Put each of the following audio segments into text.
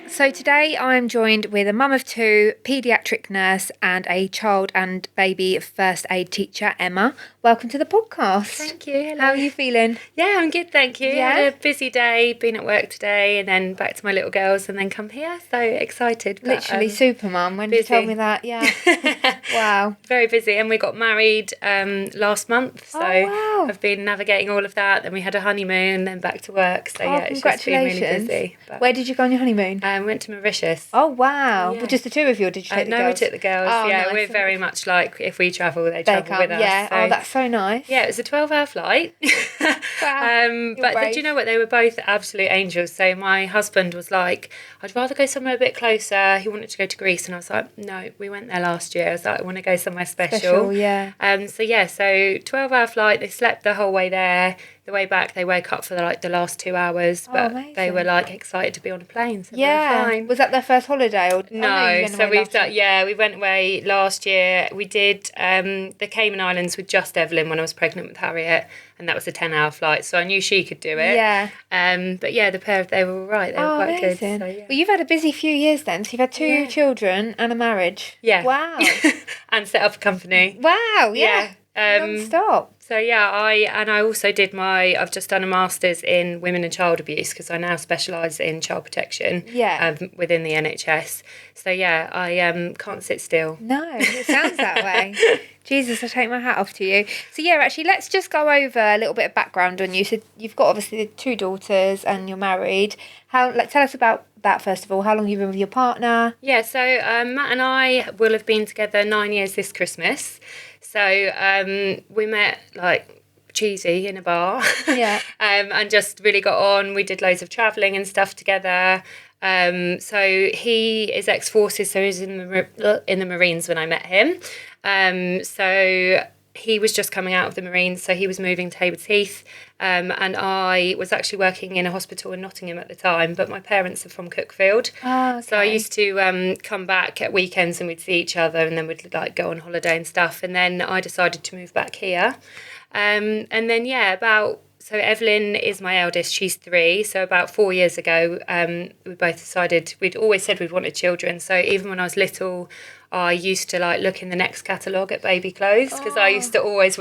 So today I'm joined with a mum of two, paediatric nurse and a child and baby first aid teacher, Emma. Welcome to the podcast. Thank you. Hello. How are you feeling? Yeah, I'm good, thank you. Yeah? Had a busy day, been at work today and then back to my little girls and then come here. So excited. But, Literally super mum when you told me that. Yeah. Wow. Very busy, and we got married last month. So wow. I've been navigating all of that. Then we had a honeymoon, then back to work. So yeah, it's just been really busy. But, where did you go on your honeymoon? went to Mauritius. Oh wow. Yeah. Well, just the two of you, or did you take the girls? No, we took the girls. Oh, yeah, nice. we're very much like if we travel, they travel with us. Yeah. So. Oh, that's so nice. Yeah, it was a 12-hour flight. Wow. But do you know what? They were both absolute angels. So my husband was like, I'd rather go somewhere a bit closer. He wanted to go to Greece. And I was like, no, we went there last year. I was like, I want to go somewhere special. Yeah. So 12-hour flight. They slept the whole way there. The way back, they woke up for the last 2 hours. But they were like excited to be on a plane. So they were fine. Was that their first holiday? Or no, so we've done. Yeah, we went away last year. We did the Cayman Islands with just Evelyn when I was pregnant with Harriet, and that was a 10-hour flight. So I knew she could do it. Yeah. But yeah, they were all right. They were quite amazing. good. So, yeah. Well, you've had a busy few years then. So you've had two children and a marriage. Yeah. Wow. And set up a company. Wow. Yeah. Non-stop. So yeah, I also did I've just done a master's in women and child abuse because I now specialise in child protection. Yeah. Within the NHS. So yeah, I can't sit still. No, it sounds that way. Jesus, I take my hat off to you. So yeah, actually, let's just go over a little bit of background on you. So you've got obviously 2 daughters and you're married. Tell us about that first of all. How long have you been with your partner? Yeah, so Matt and I will have been together 9 years this Christmas. So we met like cheesy in a bar. Yeah. And just really got on. We did loads of travelling and stuff together. So he is ex-forces, so he was in the Marines when I met him. So he was just coming out of the Marines, so he was moving to Hayward's Heath. And I was actually working in a hospital in Nottingham at the time, but my parents are from Cookfield. Oh, okay. So I used to come back at weekends and we'd see each other and then we'd like go on holiday and stuff. And then I decided to move back here. And then, so Evelyn is my eldest, she's 3. So about 4 years ago, we both decided, we'd always said we'd wanted children. So even when I was little, I used to look in the Next catalogue at baby clothes because I used to always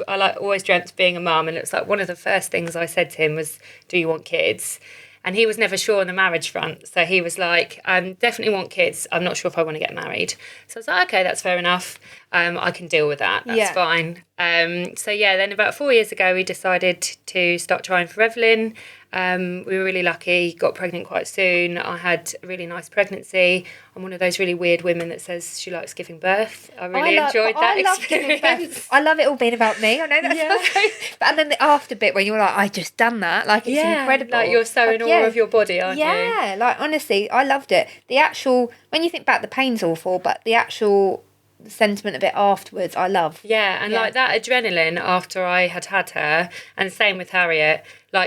dreamt of being a mum. And it was like one of the first things I said to him was, do you want kids? And he was never sure on the marriage front. So he was like, I definitely want kids. I'm not sure if I want to get married. So I was like, okay, that's fair enough. I can deal with that. That's fine. Then about 4 years ago, we decided to start trying for Evelyn. We were really lucky, got pregnant quite soon. I had a really nice pregnancy. I'm one of those really weird women that says she likes giving birth. I really enjoyed that experience. I love it all being about me. I know that's and then the after bit when you're like, I just done that. Like, it's incredible. Like you're so in awe of your body, aren't you? Yeah, like honestly, I loved it. The actual, when you think back, the pain's awful, but the actual sentiment of it afterwards, I love. Yeah, and like that adrenaline after I had her, and same with Harriet,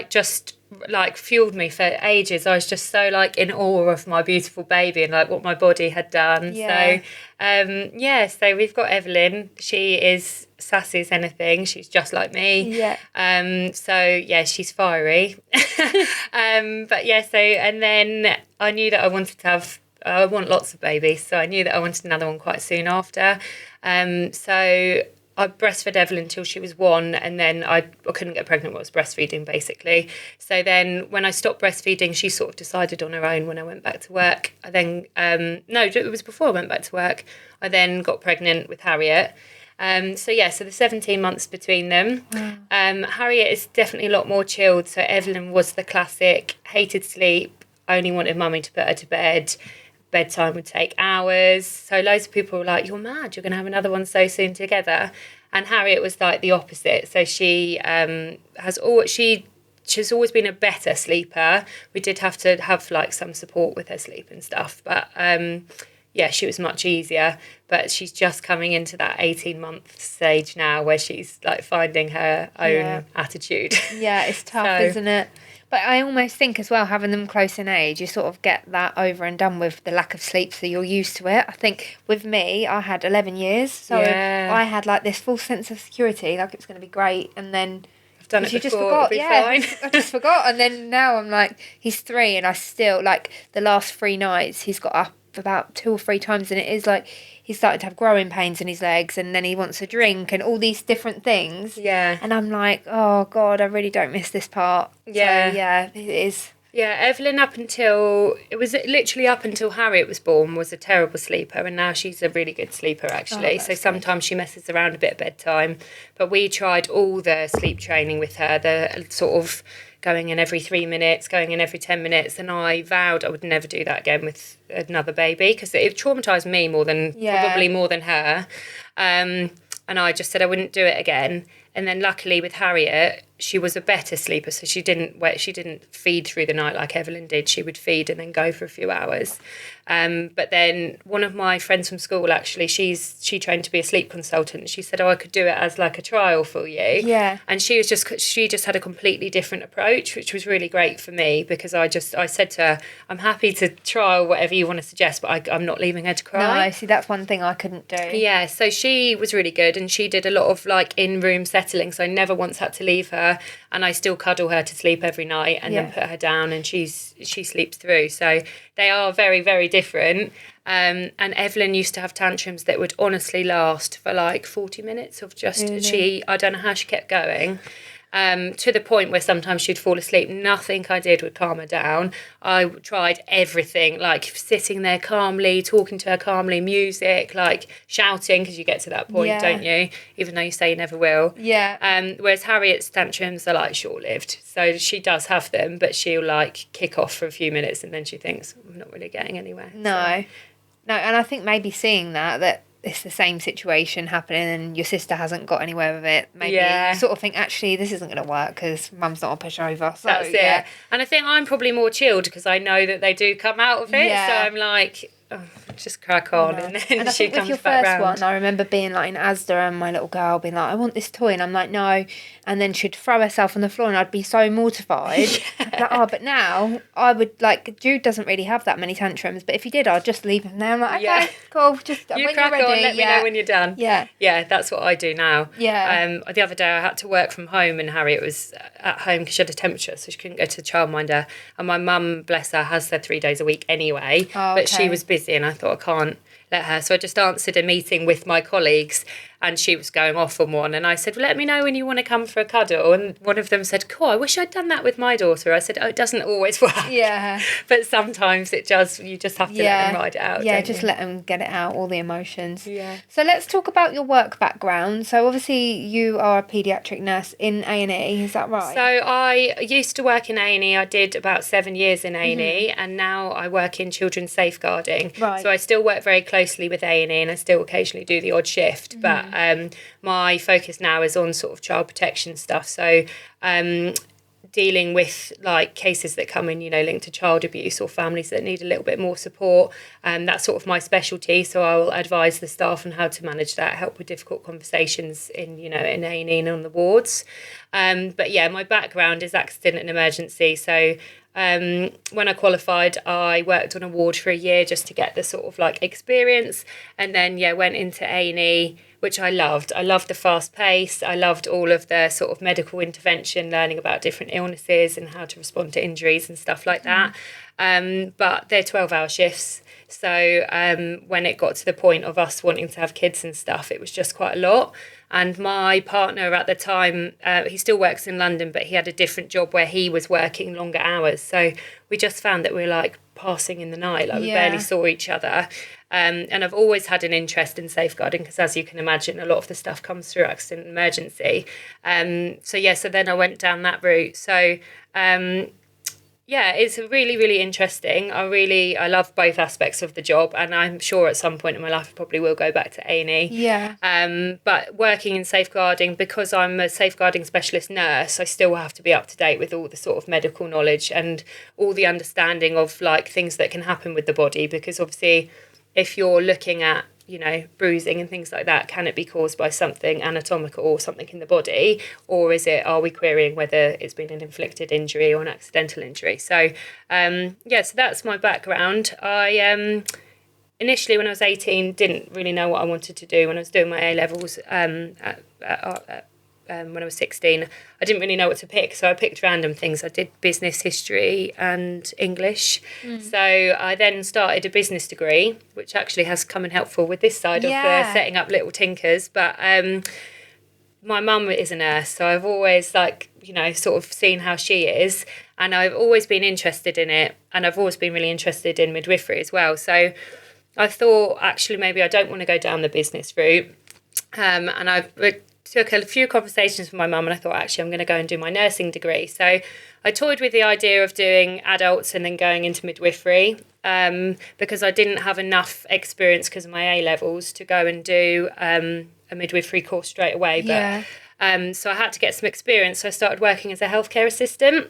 just fueled me for ages. I was just so in awe of my beautiful baby and what my body had done. Yeah. So so we've got Evelyn. She is sassy as anything. She's just like me. Yeah. She's fiery. And then I knew that I want lots of babies, so I knew that I wanted another one quite soon after. So I breastfed Evelyn until she was 1, and then I couldn't get pregnant when I was breastfeeding, basically. So then when I stopped breastfeeding, she sort of decided on her own when I went back to work. I then, it was before I went back to work. I then got pregnant with Harriet. So the 17 months between them. Wow. Harriet is definitely a lot more chilled. So Evelyn was the classic, hated sleep, only wanted mummy to put her to bed. Bedtime would take hours. So loads of people were like, you're mad, you're going to have another one so soon together. And Harriet was the opposite. So she she's always been a better sleeper. We did have to have some support with her sleep and stuff. But she was much easier. But she's just coming into that 18-month stage now where she's finding her own attitude. Yeah, it's tough, isn't it? But I almost think as well, having them close in age, you sort of get that over and done with, the lack of sleep, so you're used to it. I think with me, I had 11 years, so I had this full sense of security, it was going to be great, and then done it You before, just forgot, it'll be fine. I just forgot. And then now I'm like, he's 3 and I still, like, the last 3 nights he's got up about 2 or 3 times, and it is like he's starting to have growing pains in his legs, and then he wants a drink and all these different things. Yeah. And I'm like, oh God, I really don't miss this part. Yeah. So, yeah, it is. Yeah, Evelyn up until Harriet was born was a terrible sleeper, and now she's a really good sleeper actually. So sometimes she messes around a bit at bedtime, but we tried all the sleep training with her, the sort of going in every 3 minutes, going in every 10 minutes, and I vowed I would never do that again with another baby because it traumatised me probably more than her. And I just said I wouldn't do it again. And then luckily with Harriet, she was a better sleeper, so she didn't feed through the night like Evelyn did. She would feed and then go for a few hours. But then one of my friends from school, actually, she trained to be a sleep consultant. She said, I could do it as like a trial for you. Yeah. And she just had a completely different approach, which was really great for me because I said to her, I'm happy to trial whatever you want to suggest, but I'm not leaving her to cry. No, see, that's one thing I couldn't do. Yeah, so she was really good, and she did a lot of like in-room settling, so I never once had to leave her, and I still cuddle her to sleep every night and then put her down, and she sleeps through. So they are very, very different. And Evelyn used to have tantrums that would honestly last for like 40 minutes of just I don't know how she kept going. To the point where sometimes she'd fall asleep. Nothing I did would calm her down. I tried everything, like sitting there calmly, talking to her calmly, music, like shouting, because you get to that point, don't you? Even though you say you never will. Yeah. Whereas Harriet's tantrums are like short-lived. So she does have them, but she'll like kick off for a few minutes and then she thinks, I'm not really getting anywhere. No. No, and I think maybe seeing that it's the same situation happening and your sister hasn't got anywhere with it. Maybe you sort of think, actually, this isn't going to work because mum's not a pushover. So, that's it. And I think I'm probably more chilled because I know that they do come out of it. Yeah. So I'm like, just crack on. And then and I she think comes with your back first round. one, I remember being like in Asda and my little girl being like, I want this toy. And I'm like, no. And then she'd throw herself on the floor and I'd be so mortified. Like, but now I would like, Jude doesn't really have that many tantrums, but if he did, I'd just leave him there. I'm like, okay, cool. Just you when crack you're ready, on, let me know when you're done. Yeah. Yeah, that's what I do now. Yeah. The other day I had to work from home and Harriet was at home because she had a temperature, so she couldn't go to the childminder. And my mum, bless her, has her 3 days a week anyway. But she was busy and I thought I can't let her. So I just answered a meeting with my colleagues and she was going off on one. And I said, well, let me know when you want to come for a cuddle. And one of them said, cool, I wish I'd done that with my daughter. I said, it doesn't always work. Yeah. But sometimes it does. You just have to let them ride it out. Yeah, just let them get it out, all the emotions. Yeah. So let's talk about your work background. So obviously you are a paediatric nurse in A&E, is that right? So I used to work in A&E. I did about 7 years in A&E and now I work in children's safeguarding. Right. So I still work very closely with A&E and I still occasionally do the odd shift. But my focus now is on sort of child protection stuff. So dealing with like cases that come in, linked to child abuse or families that need a little bit more support. That's sort of my specialty. So I will advise the staff on how to manage that, help with difficult conversations in A&E and on the wards. But yeah, my background is accident and emergency. So when I qualified, I worked on a ward for a year just to get the sort of like experience, and then went into A&E, which I loved. I loved the fast pace. I loved all of the sort of medical intervention, learning about different illnesses and how to respond to injuries and stuff like that. But they're 12-hour shifts. So when it got to the point of us wanting to have kids and stuff, it was just quite a lot. And my partner at the time, he still works in London, but he had a different job where he was working longer hours. So we just found that we were like passing in the night, like we barely saw each other. And I've always had an interest in safeguarding because, as you can imagine, a lot of the stuff comes through accident and emergency. So then I went down that route. So it's really, really interesting. I love both aspects of the job, and I'm sure at some point in my life I probably will go back to A&E. Yeah. But working in safeguarding, because I'm a safeguarding specialist nurse, I still have to be up to date with all the sort of medical knowledge and all the understanding of like things that can happen with the body, because obviously if you're looking at bruising and things like that, can it be caused by something anatomical or something in the body, or are we querying whether it's been an inflicted injury or an accidental injury? So so that's my background. I initially, when I was 18, didn't really know what I wanted to do when I was doing my A-levels at when I was 16, I didn't really know what to pick, so I picked random things. I did business history and English. So I then started a business degree, which actually has come in helpful with this side of the setting up little tinkers. But my mum is a nurse, so I've always, like, you know, sort of seen how she is, and I've always been interested in it, and I've always been really interested in midwifery as well. So I thought, actually, maybe I don't want to go down the business route. And I took a few conversations with my mum, and I thought, actually, I'm going to go and do my nursing degree. So I toyed with the idea of doing adults and then going into midwifery, because I didn't have enough experience because of my A-levels to go and do a midwifery course straight away. But so I had to get some experience. So I started working as a healthcare assistant.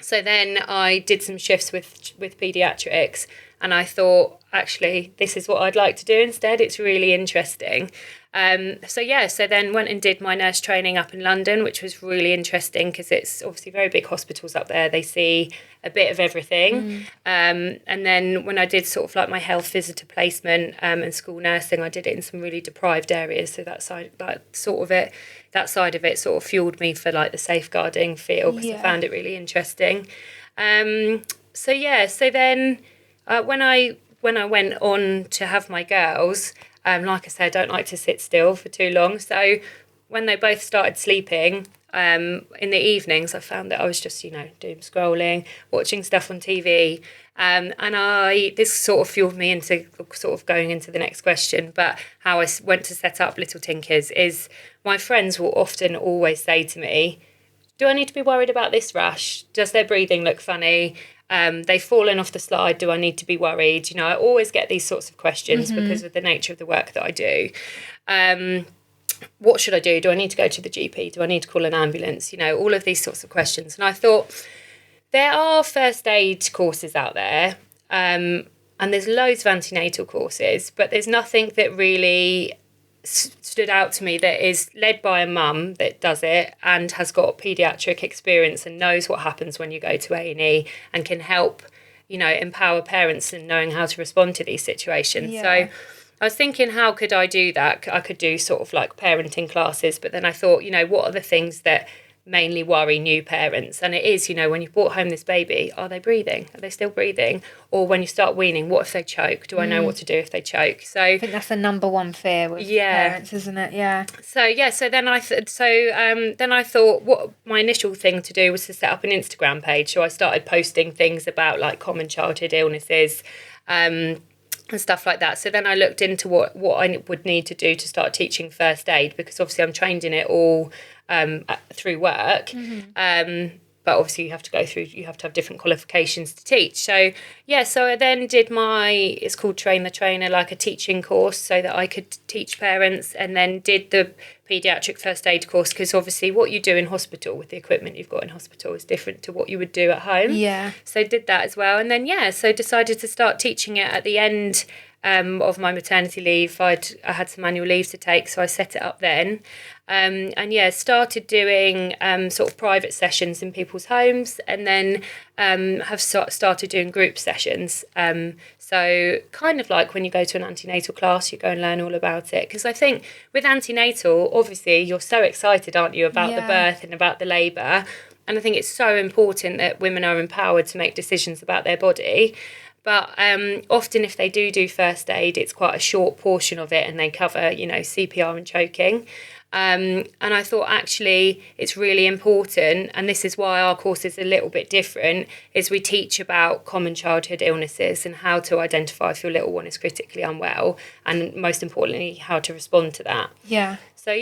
So then I did some shifts with paediatrics, and I thought, actually, this is what I'd like to do instead. It's really interesting. So then went and did my nurse training up in London, which was really interesting because it's obviously very big hospitals up there. They see a bit of everything. And then when I did sort of like my health visitor placement and school nursing, I did it in some really deprived areas. So that side of it sort of fueled me for like the safeguarding field, because I found it really interesting. So then when I went on to have my girls, like I said, I don't like to sit still for too long. So when they both started sleeping, in the evenings, I found that I was just, doom scrolling, watching stuff on TV. And this sort of fueled me into sort of going into the next question. But how I went to set up Little Tinkers is my friends will often always say to me, do I need to be worried about this rash? Does their breathing look funny? They've fallen off the slide. Do I need to be worried? I always get these sorts of questions because of the nature of the work that I do. What should I do? Do I need to go to the GP? Do I need to call an ambulance? All of these sorts of questions. And I thought there are first aid courses out there, and there's loads of antenatal courses, but there's nothing that really stood out to me that is led by a mum that does it and has got paediatric experience and knows what happens when you go to A&E and can help, empower parents in knowing how to respond to these situations. So I was thinking, how could I do that? I could do sort of like parenting classes, but then I thought, what are the things that mainly worry new parents? And it is, when you brought home this baby, are they breathing? Are they still breathing? Or when you start weaning, what if they choke? Do I know what to do if they choke? So I think that's the number one fear with parents, isn't it? Yeah. So then I thought what my initial thing to do was to set up an Instagram page. So I started posting things about like common childhood illnesses, and stuff like that. So then I looked into what I would need to do to start teaching first aid, because obviously I'm trained in it all through work. But obviously you have to have different qualifications to teach. So I then did it's called Train the Trainer, like a teaching course so that I could teach parents, and then did the paediatric first aid course, because obviously what you do in hospital with the equipment you've got in hospital is different to what you would do at home. Yeah. So did that as well. And then, so decided to start teaching it at the end of my maternity leave. I had some annual leave to take, so I set it up then. Started doing sort of private sessions in people's homes, and then have started doing group sessions. So kind of like when you go to an antenatal class, you go and learn all about it. Because I think with antenatal, obviously, you're so excited, aren't you, about the birth and about the labour. And I think it's so important that women are empowered to make decisions about their body. But often if they do first aid, it's quite a short portion of it, and they cover, CPR and choking. And I thought, actually, it's really important, and this is why our course is a little bit different, is we teach about common childhood illnesses and how to identify if your little one is critically unwell, and most importantly, how to respond to that. Yeah. So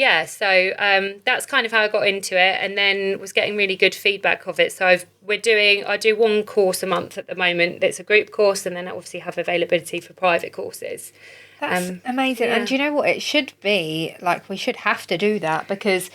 that's kind of how I got into it, and then was getting really good feedback of it. So I do one course a month at the moment. That's a group course, and then I obviously have availability for private courses. That's amazing. And do you know what? It should be like, we should have to do that, because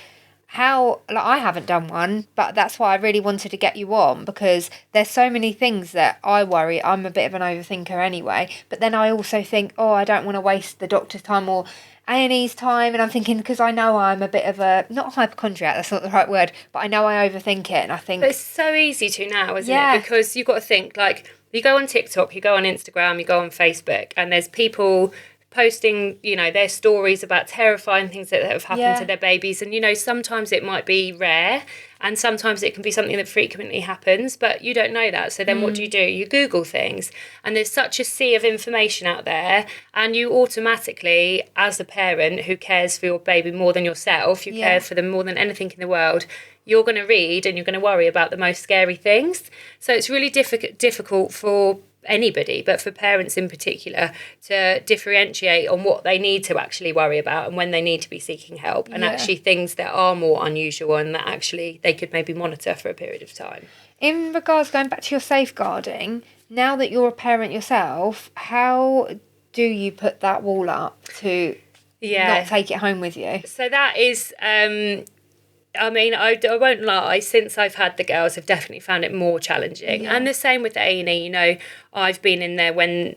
I haven't done one, but that's why I really wanted to get you on, because there's so many things that I worry. I'm a bit of an overthinker anyway, but then I also think, I don't want to waste the doctor's time or A&E's time, and I'm thinking, because I know I'm a bit of a, not a hypochondriac, that's not the right word, but I know I overthink it, and I think... But it's so easy to now, isn't it? Because you've got to think, like, you go on TikTok, you go on Instagram, you go on Facebook, and there's people posting, you know, their stories about terrifying things that have happened to Yeah. their babies. And, you know, sometimes it might be rare and sometimes it can be something that frequently happens, but you don't know that. So then what do? You Google things, and there's such a sea of information out there, and you automatically, as a parent who cares for your baby more than yourself, you care for them more than anything in the world, you're going to read and you're going to worry about the most scary things. So it's really difficult for anybody, but for parents in particular, to differentiate on what they need to actually worry about and when they need to be seeking help, and actually things that are more unusual and that actually they could maybe monitor for a period of time. In regards, going back to your safeguarding, now that you're a parent yourself, how do you put that wall up to not take it home with you? So that is... I mean, I won't lie, since I've had the girls, I've definitely found it more challenging. And the same with the A&E, you know, I've been in there when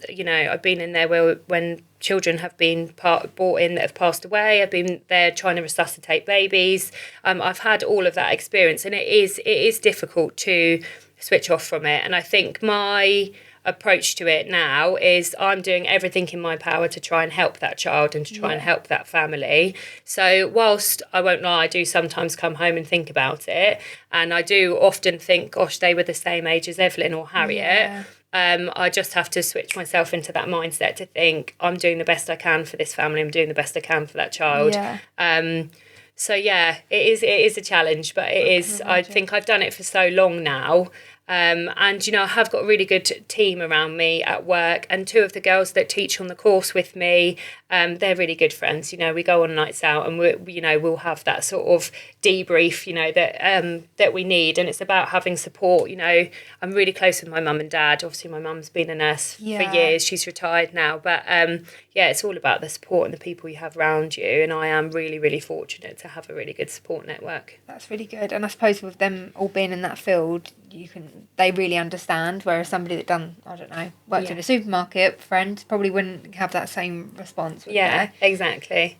children have been brought in that have passed away. I've been there trying to resuscitate babies. I've had all of that experience, and it is difficult to switch off from it. And I think my approach to it now is I'm doing everything in my power to try and help that child and to try and help that family. So whilst I won't lie, I do sometimes come home and think about it, and I do often think, gosh, they were the same age as Evelyn or Harriet. I just have to switch myself into that mindset to think I'm doing the best I can for this family, I'm doing the best I can for that child. So yeah, it is a challenge, but it is. I think I've done it for so long now. And, you know, I have got a really good team around me at work, and two of the girls that teach on the course with me, they're really good friends. You know, we go on nights out and we'll have that sort of debrief, you know, that we need. And it's about having support. You know, I'm really close with my mum and dad. Obviously, my mum's been a nurse for years. She's retired now. But it's all about the support and the people you have around you. And I am really, really fortunate to have a really good support network. That's really good. And I suppose with them all being in that field, they really understand, whereas somebody that worked in a supermarket, friend, probably wouldn't have that same response. Exactly.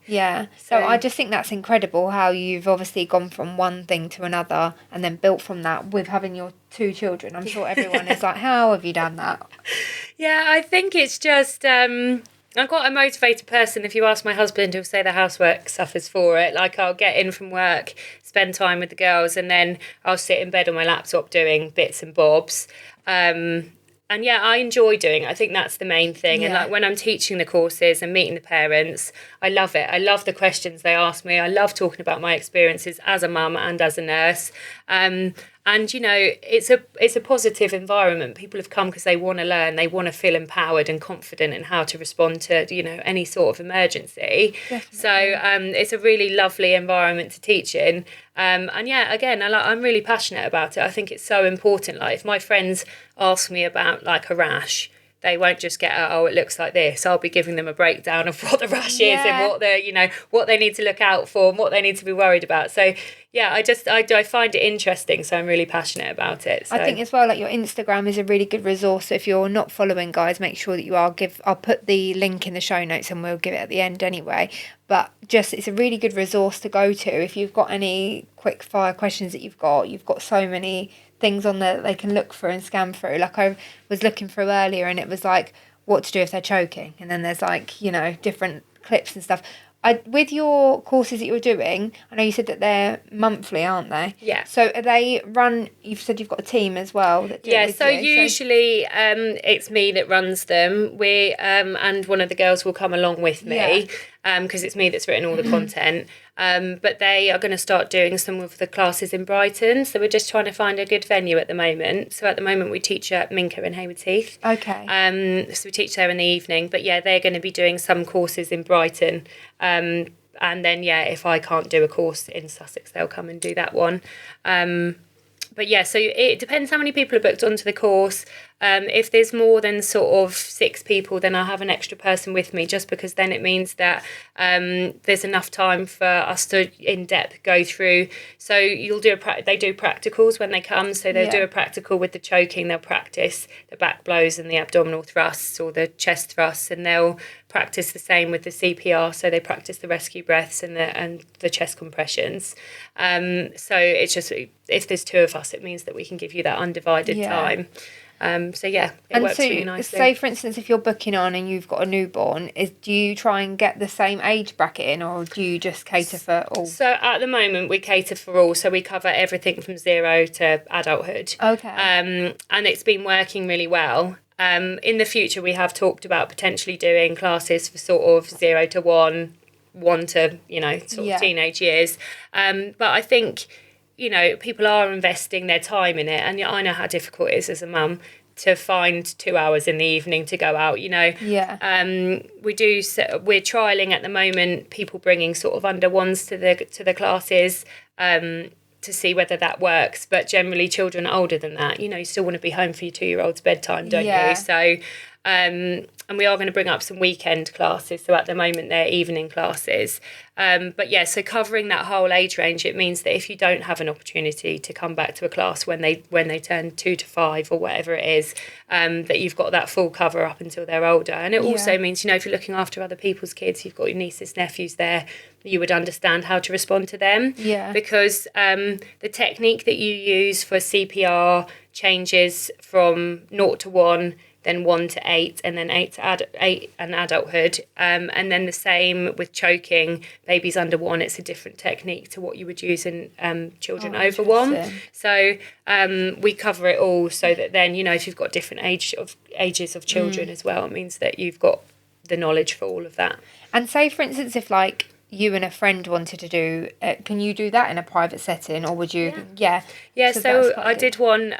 So I just think that's incredible how you've obviously gone from one thing to another and then built from that with having your two children. I'm sure everyone is like, how have you done that? I think it's just I'm quite a motivated person. If you ask my husband, he'll say the housework suffers for it. Like, I'll get in from work, spend time with the girls, and then I'll sit in bed on my laptop doing bits and bobs. And I enjoy doing it. I think that's the main thing. And like when I'm teaching the courses and meeting the parents, I love it. I love the questions they ask me. I love talking about my experiences as a mum and as a nurse. And, you know, it's a positive environment. People have come because they want to learn. They want to feel empowered and confident in how to respond to, you know, any sort of emergency. Definitely. So it's a really lovely environment to teach in. Again, I'm really passionate about it. I think it's so important. Like, if my friends ask me about like a rash, they won't just get, it looks like this. I'll be giving them a breakdown of what the rash is and what they need to look out for and what they need to be worried about. So I find it interesting. So I'm really passionate about it. So. I think as well, like, your Instagram is a really good resource. So if you're not following, guys, make sure that you are. I'll put the link in the show notes and we'll give it at the end anyway. But it's a really good resource to go to if you've got any quick fire questions that you've got so many things on there that they can look through and scan through. Like, I was looking through earlier and it was like what to do if they're choking, and then there's like, you know, different clips and stuff. With your courses that you're doing, I know you said that they're monthly, aren't they? Yeah. So are they run, you've said you've got a team as well that do it with so you, usually it's me that runs them. And one of the girls will come along with me because it's me that's written all the content. But they are going to start doing some of the classes in Brighton. So we're just trying to find a good venue at the moment. So at the moment we teach at Minka in Hayward Heath. Okay. So we teach there in the evening. But they're going to be doing some courses in Brighton. And then, if I can't do a course in Sussex, they'll come and do that one. But so it depends how many people are booked onto the course. If there's more than sort of 6 people, then I'll have an extra person with me, just because then it means that there's enough time for us to in depth go through. So they do practicals when they come. So they'll do a practical with the choking. They'll practice the back blows and the abdominal thrusts or the chest thrusts, and they'll practice the same with the CPR. So they practice the rescue breaths and the chest compressions. So it's just, if there's 2 of us, it means that we can give you that undivided time. So yeah, it works really nicely. Say for instance, if you're booking on and you've got a newborn, do you try and get the same age bracket in, or do you just cater for all? So at the moment we cater for all, so we cover everything from 0 to adulthood. Okay. And it's been working really well. In the future we have talked about potentially doing classes for sort of 0 to 1 to, sort of teenage years. But I think, people are investing their time in it, and I know how difficult it is as a mum to find 2 hours in the evening to go out, Yeah. We're trialling at the moment people bringing sort of under ones to the classes, to see whether that works. But generally children older than that, you still want to be home for your 2-year-old's bedtime, don't you? So and we are going to bring up some weekend classes. So at the moment they're evening classes. But yeah, so covering that whole age range, it means that if you don't have an opportunity to come back to a class when they turn 2 to 5 or whatever it is, that you've got that full cover up until they're older. And it also means, if you're looking after other people's kids, you've got your nieces, nephews there, you would understand how to respond to them. Yeah. Because the technique that you use for CPR changes from 0 to 1, then 1 to 8, and then 8 and adulthood. And then the same with choking. Babies under 1, it's a different technique to what you would use in children over 1. So we cover it all, so that then, if you've got different ages of children as well, it means that you've got the knowledge for all of that. And say, for instance, if you and a friend wanted to do, can you do that in a private setting, or would you? Yeah, so I did one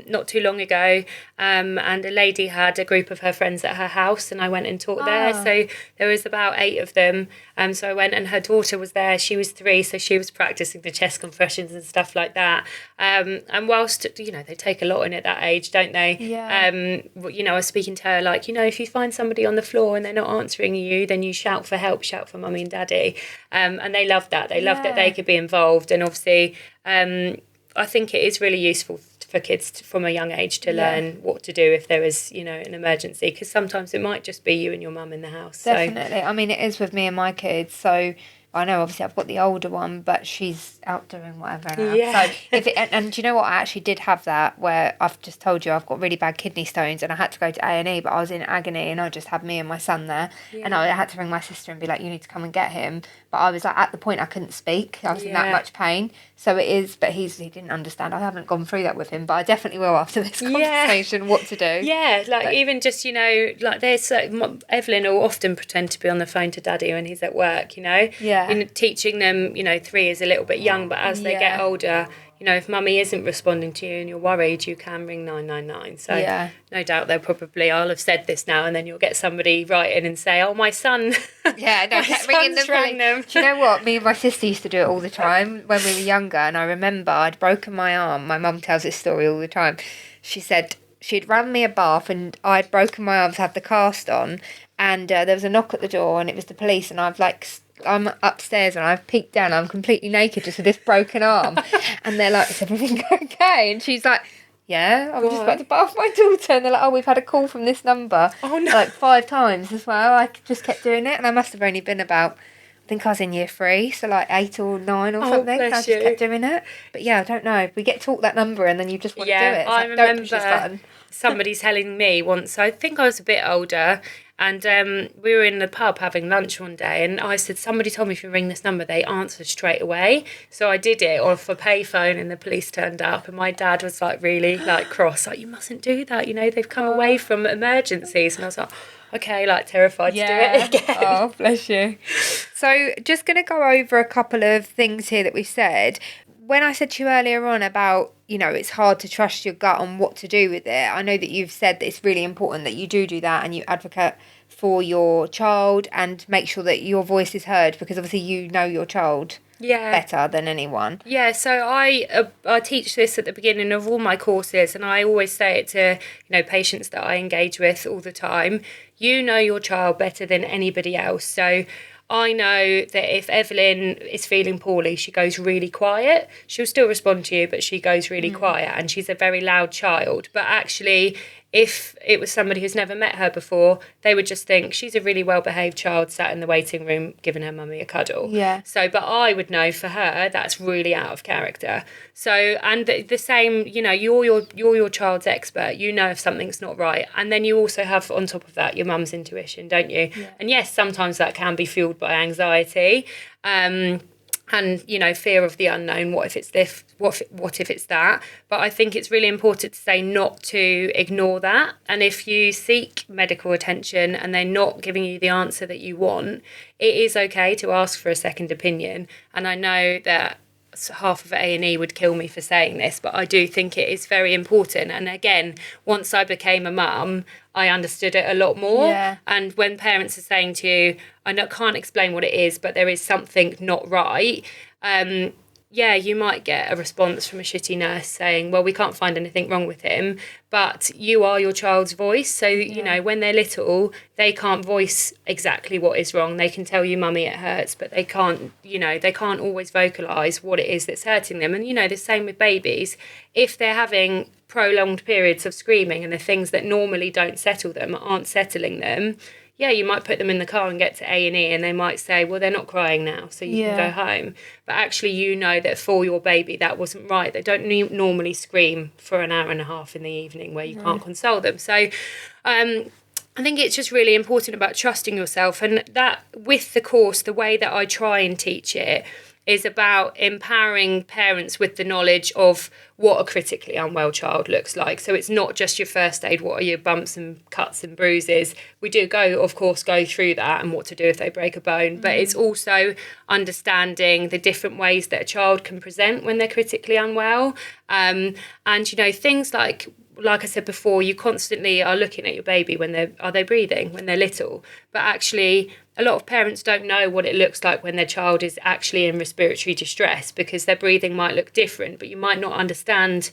not too long ago, and a lady had a group of her friends at her house, and I went and taught there. So there was about 8 of them, so I went, and her daughter was there. She was 3, so she was practicing the chest compressions and stuff like that. And whilst they take a lot in at that age, don't they? I was speaking to her like, if you find somebody on the floor and they're not answering you, then you shout for help, shout for mummy and daddy. And they loved that. They loved that they could be involved. And obviously, I think it is really useful for kids from a young age to learn what to do if there is, an emergency, because sometimes it might just be you and your mum in the house. Definitely. I mean, it is with me and my kids. So I know obviously I've got the older one, but she's out doing whatever now. Yeah. So and do you know what? I actually did have that where I've just told you I've got really bad kidney stones, and I had to go to A&E, but I was in agony, and I just had me and my son there, and I had to ring my sister and be like, you need to come and get him. But I was like, at the point I couldn't speak. I was in that much pain. So it is, but he didn't understand. I haven't gone through that with him, but I definitely will after this conversation, what to do. Yeah, even just, there's Evelyn will often pretend to be on the phone to daddy when he's at work, Yeah. Teaching them, 3 is a little bit young, but as they get older, if mummy isn't responding to you and you're worried, you can ring 999. So no doubt I'll have said this now, and then you'll get somebody write in and say, oh, my son. Yeah, no, kept ringing them. Do you know what? Me and my sister used to do it all the time when we were younger, and I remember I'd broken my arm. My mum tells this story all the time. She said she'd run me a bath and I'd broken my arms, had the cast on, and there was a knock at the door, and it was the police, and I'm upstairs and I've peeked down, I'm completely naked just with this broken arm. And they're like, is everything okay? And she's like, yeah, I'm just about to bath my daughter. And they're like, oh, we've had a call from this number. Oh, no. Like 5 times as well. I just kept doing it, and I must have only been about, I think I was in year 3, so like 8 or 9 or something. Bless I just you. kept doing it. But yeah, I don't know. We get taught that number and then you just want to do it. It's I like, don't push this remember button. somebody telling me once, I think I was a bit older, and we were in the pub having lunch one day, and I said, somebody told me if you ring this number, they answer straight away. So I did it off a payphone, and the police turned up, and my dad was like really cross, like, you mustn't do that, they've come away from emergencies. And I was like, okay, terrified to do it again. Oh, bless you. So just going to go over a couple of things here that we said. When I said to you earlier on about, it's hard to trust your gut on what to do with it, I know that you've said that it's really important that you do that, and you advocate for your child and make sure that your voice is heard, because obviously you know your child better than anyone. Yeah, so I teach this at the beginning of all my courses, and I always say it to patients that I engage with all the time. You know your child better than anybody else. So I know that if Evelyn is feeling poorly, she goes really quiet. She'll still respond to you, but she goes really quiet, and she's a very loud child. But actually, if it was somebody who's never met her before, they would just think she's a really well-behaved child sat in the waiting room giving her mummy a cuddle. Yeah. So, but I would know for her that's really out of character. So, and the same, you know, you're your child's expert. You know if something's not right, and then you also have on top of that your mum's intuition, don't you? Yeah. And yes, sometimes that can be fueled by anxiety. And, you know, fear of the unknown. What if it's this? What if it's that? But I think it's really important to say not to ignore that. And if you seek medical attention and they're not giving you the answer that you want, it is okay to ask for a second opinion. And I know that half of A&E would kill me for saying this, but I do think it is very important. And again, once I became a mum, I understood it a lot more. Yeah. And when parents are saying to you, can't explain what it is, but there is something not right, yeah, you might get a response from a shitty nurse saying, well, we can't find anything wrong with him, but you are your child's voice. So, you know, when they're little, they can't voice exactly what is wrong. They can tell you, mummy, it hurts, but they can't, you know, they can't always vocalise what it is that's hurting them. And, you know, the same with babies. If they're having prolonged periods of screaming and the things that normally don't settle them aren't settling them, yeah, you might put them in the car and get to A&E and they might say, well, they're not crying now, so you can go home. But actually, you know that for your baby, that wasn't right. They don't normally scream for an hour and a half in the evening where you can't console them. So I think it's just really important about trusting yourself. And that with the course, the way that I try and teach it is about empowering parents with the knowledge of what a critically unwell child looks like. So it's not just your first aid, what are your bumps and cuts and bruises. We do go through that and what to do if they break a bone, but it's also understanding the different ways that a child can present when they're critically unwell. And, you know, things like I said before, you constantly are looking at your baby are they breathing when they're little? But actually, a lot of parents don't know what it looks like when their child is actually in respiratory distress because their breathing might look different, but you might not understand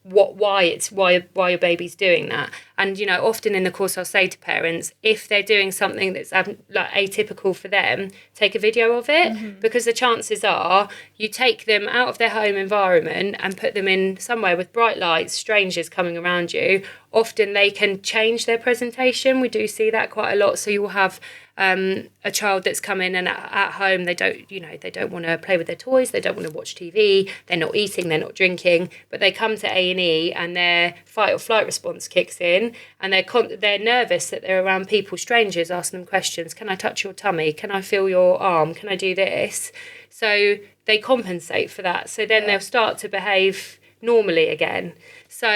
why your baby's doing that. And, you know, often in the course I'll say to parents, if they're doing something that's like atypical for them, take a video of it, because the chances are you take them out of their home environment and put them in somewhere with bright lights, strangers coming around you. Often they can change their presentation. We do see that quite a lot. So you'll have a child that's come in and at home they don't want to play with their toys, they don't want to watch TV, they're not eating, they're not drinking, but they come to A&E and their fight or flight response kicks in and they're nervous that they're around people, strangers, asking them questions. Can I touch your tummy? Can I feel your arm? Can I do this? So they compensate for that. So then they'll start to behave normally again. So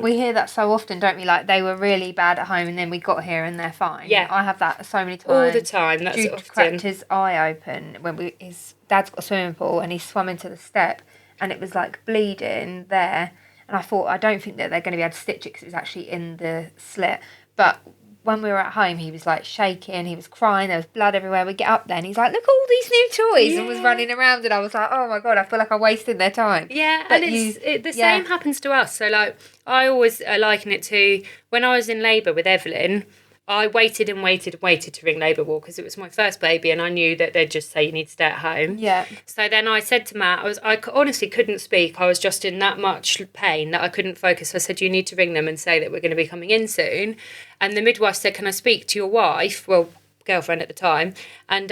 we hear that so often, don't we? Like they were really bad at home and then we got here and they're fine. Yeah. I have that so many times. All the time. That's Dude often. cracked his eye open when his dad's got a swimming pool and he swam into the step and it was like bleeding there. And I thought, I don't think that they're going to be able to stitch it because it's actually in the slit. But when we were at home, he was like shaking, he was crying, there was blood everywhere. We get up there and he's like, look, all these new toys, and was running around. And I was like, oh my God, I feel like I'm wasting their time. Yeah, but and the same happens to us. So like, I always liken it to when I was in labour with Evelyn, I waited to ring labour ward because it was my first baby and I knew that they'd just say you need to stay at home. Yeah. So then I said to Matt, I honestly couldn't speak. I was just in that much pain that I couldn't focus. So I said, you need to ring them and say that we're going to be coming in soon. And the midwife said, can I speak to your wife? Well, girlfriend at the time. And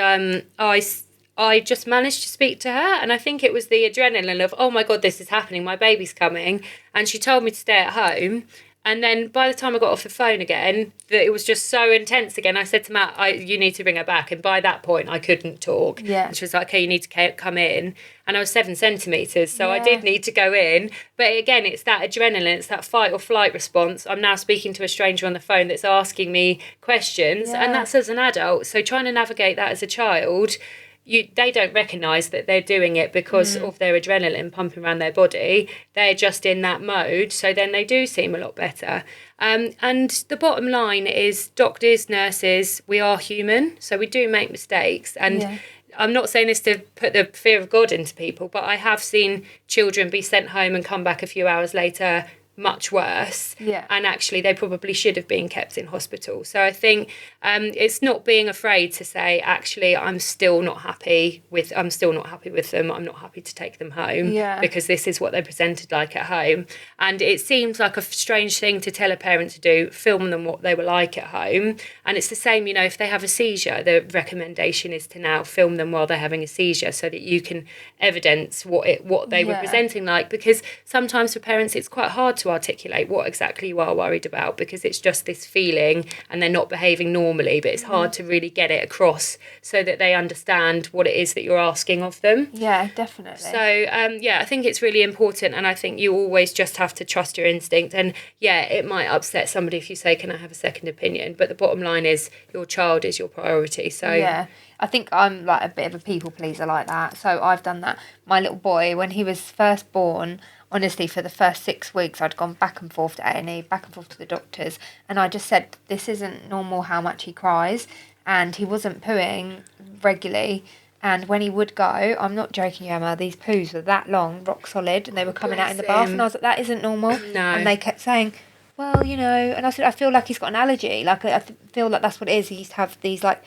I just managed to speak to her, and I think it was the adrenaline of, oh my God, this is happening, my baby's coming. And she told me to stay at home. And then by the time I got off the phone again, that it was just so intense again. I said to Matt, you need to bring her back. And by that point, I couldn't talk. Yeah. And she was like, okay, you need to come in. And I was 7 centimetres, so I did need to go in. But again, it's that adrenaline, it's that fight or flight response. I'm now speaking to a stranger on the phone that's asking me questions. Yeah. And that's as an adult. So trying to navigate that as a child, they don't recognise that they're doing it because of their adrenaline pumping around their body. They're just in that mode, so then they do seem a lot better. And the bottom line is doctors, nurses, we are human, so we do make mistakes. And I'm not saying this to put the fear of God into people, but I have seen children be sent home and come back a few hours later much worse. Yeah. And actually they probably should have been kept in hospital. So I think it's not being afraid to say, actually, I'm still not happy with them. I'm not happy to take them home because this is what they presented like at home. And it seems like a strange thing to tell a parent to do, film them what they were like at home. And it's the same, you know, if they have a seizure, the recommendation is to now film them while they're having a seizure so that you can evidence what they were presenting like, because sometimes for parents it's quite hard to articulate what exactly you are worried about, because it's just this feeling and they're not behaving normally, but it's hard to really get it across so that they understand what it is that you're asking of them. Yeah, definitely. So I think it's really important, and I think you always just have to trust your instinct. And it might upset somebody if you say, can I have a second opinion, but the bottom line is your child is your priority. So I think I'm like a bit of a people pleaser like that. So I've done that. My little boy, when he was first born, honestly, for the first 6 weeks, I'd gone back and forth to A&E, back and forth to the doctors. And I just said, this isn't normal how much he cries. And he wasn't pooing regularly. And when he would go, I'm not joking you, Emma, these poos were that long, rock solid, and they were coming out in the bath. And I was like, that isn't normal. No. And they kept saying, well, you know, and I said, I feel like he's got an allergy. Like, I feel like that's what it is. He used to have these, like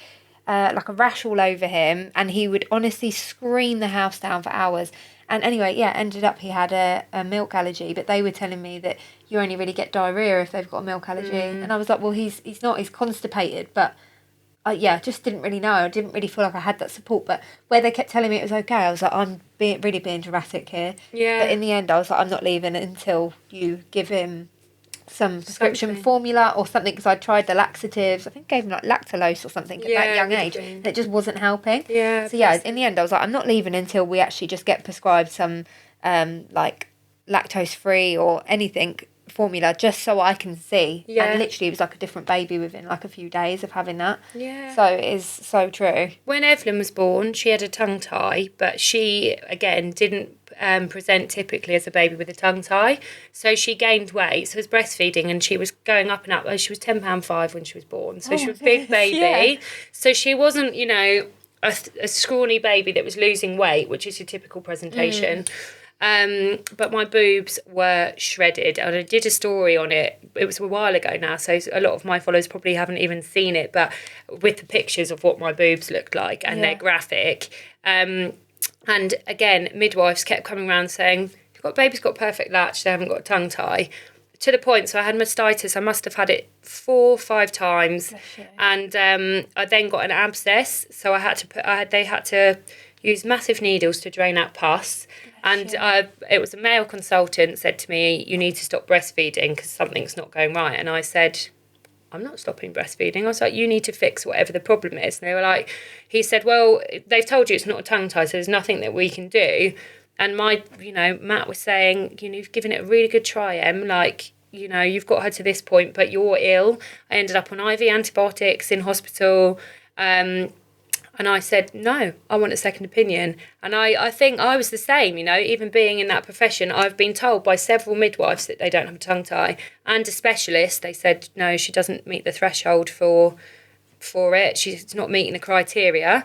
a rash all over him, and he would honestly scream the house down for hours. And anyway, ended up he had a milk allergy, but they were telling me that you only really get diarrhea if they've got a milk allergy. And I was like, well, he's not, he's constipated, but just didn't really know. I didn't really feel like I had that support, but where they kept telling me it was okay, I was like, I'm really being dramatic here. Yeah. But in the end, I was like, I'm not leaving until you give him some prescription formula or something, because I tried the laxatives. I think I gave him like lactulose or something at that young age, and it just wasn't helping. So in the end I was like, I'm not leaving until we actually just get prescribed some like lactose free or anything formula, just so I can see. And literally it was like a different baby within like a few days of having that. So it is so true. When Evelyn was born, she had a tongue tie, but she again didn't present typically as a baby with a tongue tie, so she gained weight. So it was breastfeeding, and she was going up and up. She was £10.5 when she was born, so she was a big baby. So she wasn't, you know, a scrawny baby that was losing weight, which is your typical presentation. But my boobs were shredded, and I did a story on it. It was a while ago now, so a lot of my followers probably haven't even seen it, but with the pictures of what my boobs looked like, and they're graphic. And again, midwives kept coming around saying, baby's got perfect latch, they haven't got a tongue tie. To the point, so I had mastitis. I must have had it 4 or 5 times, and I then got an abscess. So they had to use massive needles to drain out pus. And it was a male consultant said to me, you need to stop breastfeeding because something's not going right. And I said, I'm not stopping breastfeeding. I was like, you need to fix whatever the problem is. And they were like, he said, well, they've told you it's not a tongue tie, so there's nothing that we can do. And Matt was saying, you've given it a really good try, Em. Like, you've got her to this point, but you're ill. I ended up on IV antibiotics in hospital. And I said, no, I want a second opinion. And I think I was the same, even being in that profession. I've been told by several midwives that they don't have a tongue tie. And a specialist, they said, no, she doesn't meet the threshold for it. She's not meeting the criteria.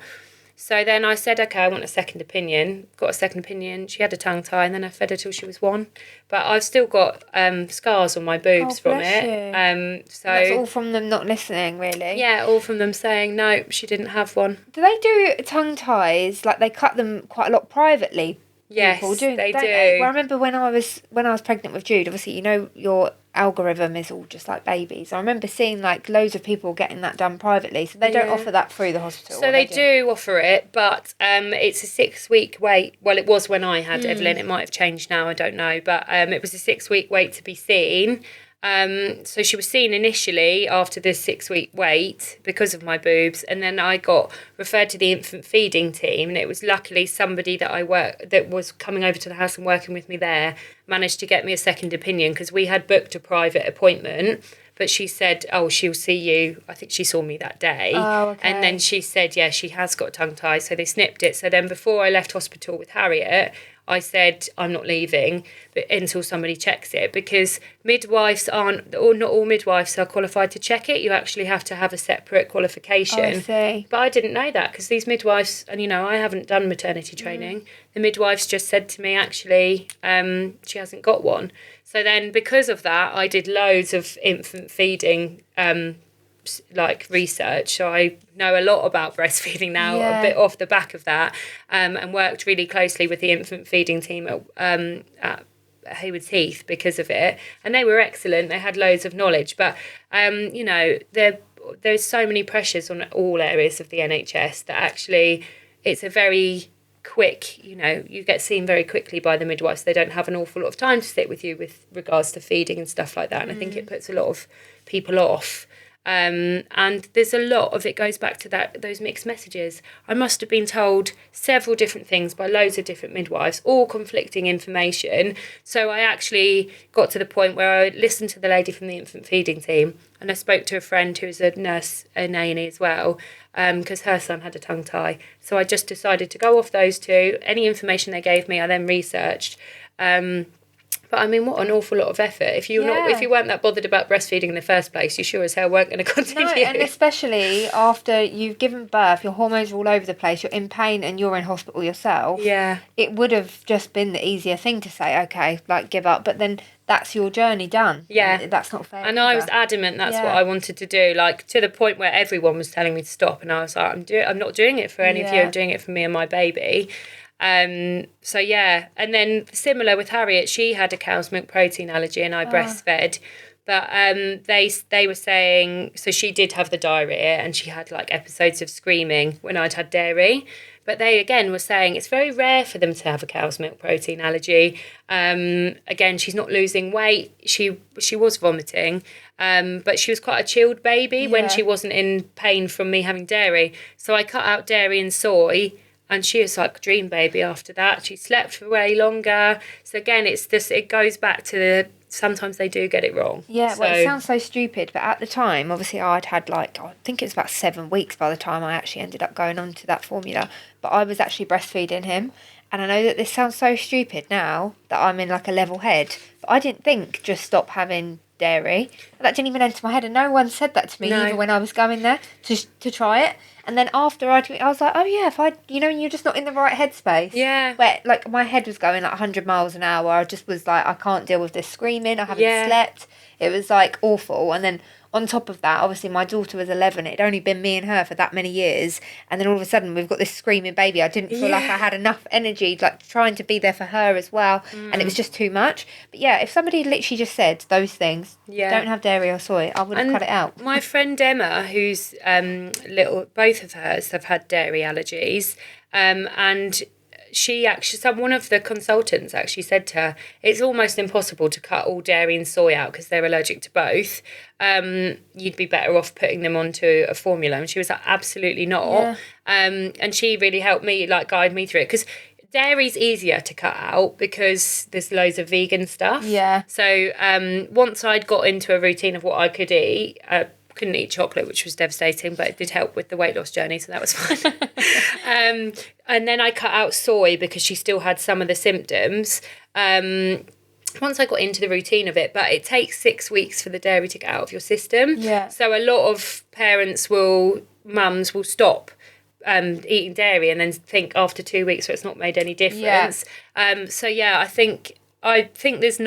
So then I said, okay, I want a second opinion. Got a second opinion. She had a tongue tie, and then I fed her till she was 1. But I've still got scars on my boobs from it. So that's all from them not listening, really. Yeah, all from them saying, no, she didn't have one. Do they do tongue ties, like they cut them quite a lot privately? Yes, they do. Well, I remember when I was pregnant with Jude, obviously, your algorithm is all just like babies. I remember seeing like loads of people getting that done privately, so they don't offer that through the hospital. So they do offer it, but it's a 6-week wait. Well, it was when I had Evelyn. It might have changed now, I don't know, but it was a 6-week wait to be seen. So she was seen initially after the 6-week wait because of my boobs, and then I got referred to the infant feeding team, and it was luckily somebody that was coming over to the house and working with me there managed to get me a second opinion, because we had booked a private appointment, but she said, she'll see you. I think she saw me that day. And then she said, she has got a tongue tie, so they snipped it. So then before I left hospital with Harriet, I said I'm not leaving until somebody checks it, because midwives aren't, or not all midwives are qualified to check it. You actually have to have a separate qualification. Oh, I see. But I didn't know that, because these midwives, and I haven't done maternity training. The midwives just said to me, actually, she hasn't got one. So then because of that, I did loads of infant feeding research, so I know a lot about breastfeeding now, a bit off the back of that, and worked really closely with the infant feeding team at Haywards Heath because of it, and they were excellent. They had loads of knowledge, but there's so many pressures on all areas of the NHS that actually it's a very quick, you get seen very quickly by the midwives. They don't have an awful lot of time to sit with you with regards to feeding and stuff like that, and I think it puts a lot of people off. And there's a lot of it goes back to those mixed messages. I must have been told several different things by loads of different midwives, all conflicting information. So I actually got to the point where I listened to the lady from the infant feeding team, and I spoke to a friend who was a nurse in A&E as well, because her son had a tongue tie. So I just decided to go off those two. Any information they gave me, I then researched. But I mean, what an awful lot of effort. If you weren't that bothered about breastfeeding in the first place, you sure as hell weren't going to continue. No, and especially after you've given birth, your hormones are all over the place, you're in pain and you're in hospital yourself. Yeah. It would have just been the easier thing to say, okay, give up. But then that's your journey done. Yeah. That's not fair. And I was adamant that's what I wanted to do, to the point where everyone was telling me to stop. And I was like, I'm not doing it for any of you. I'm doing it for me and my baby. And then similar with Harriet, she had a cow's milk protein allergy and I breastfed, but they were saying, so she did have the diarrhea and she had episodes of screaming when I'd had dairy, but they again were saying it's very rare for them to have a cow's milk protein allergy. Again, she's not losing weight, she was vomiting, but she was quite a chilled baby when she wasn't in pain from me having dairy, so I cut out dairy and soy. And she was like a dream baby after that. She slept for way longer. So again, it goes back to sometimes they do get it wrong. Yeah, well, it sounds so stupid, but at the time, obviously I'd had I think it was about 7 weeks by the time I actually ended up going on to that formula. But I was actually breastfeeding him. And I know that this sounds so stupid now that I'm in a level head. But I didn't think just stop having dairy. That didn't even enter my head. And no one said that to me even when I was going there to try it. And then after I was like, oh yeah, if I, you're just not in the right headspace. Yeah. Where my head was going 100 miles an hour. I just was like, I can't deal with this screaming. I haven't slept. It was awful. And then on top of that, obviously my daughter was 11. It'd only been me and her for that many years. And then all of a sudden we've got this screaming baby. I didn't feel like I had enough energy, trying to be there for her as well. And it was just too much. But yeah, if somebody literally just said those things, don't have dairy or soy, I would have cut it out. My friend Emma, who's both of hers have had dairy allergies, and one of the consultants actually said to her, it's almost impossible to cut all dairy and soy out because they're allergic to both. You'd be better off putting them onto a formula. And she was like, absolutely not. And she really helped me, guide me through it, because dairy's easier to cut out because there's loads of vegan stuff. Yeah. So once I'd got into a routine of what I could eat, couldn't eat chocolate, which was devastating, but it did help with the weight loss journey, so that was fine. And then I cut out soy because she still had some of the symptoms. Once I got into the routine of it, but it takes 6 weeks for the dairy to get out of your system. Yeah. So a lot of mums will stop eating dairy and then think after 2 weeks, so it's not made any difference. I think there's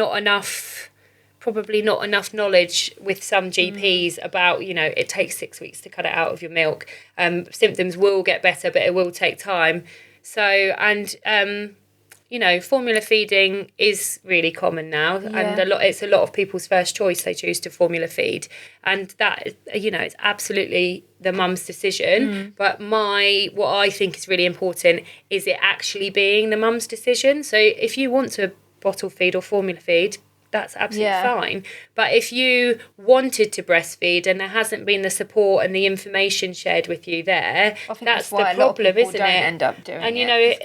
probably not enough knowledge with some GPs about, it takes 6 weeks to cut it out of your milk. Symptoms will get better, but it will take time. So, and, formula feeding is really common now, and it's a lot of people's first choice. They choose to formula feed, and that, it's absolutely the mum's decision. But what I think is really important is it actually being the mum's decision. So if you want to bottle feed or formula feed, that's absolutely fine. But if you wanted to breastfeed and there hasn't been the support and the information shared with you there, that's the problem, isn't it? End up doing and it,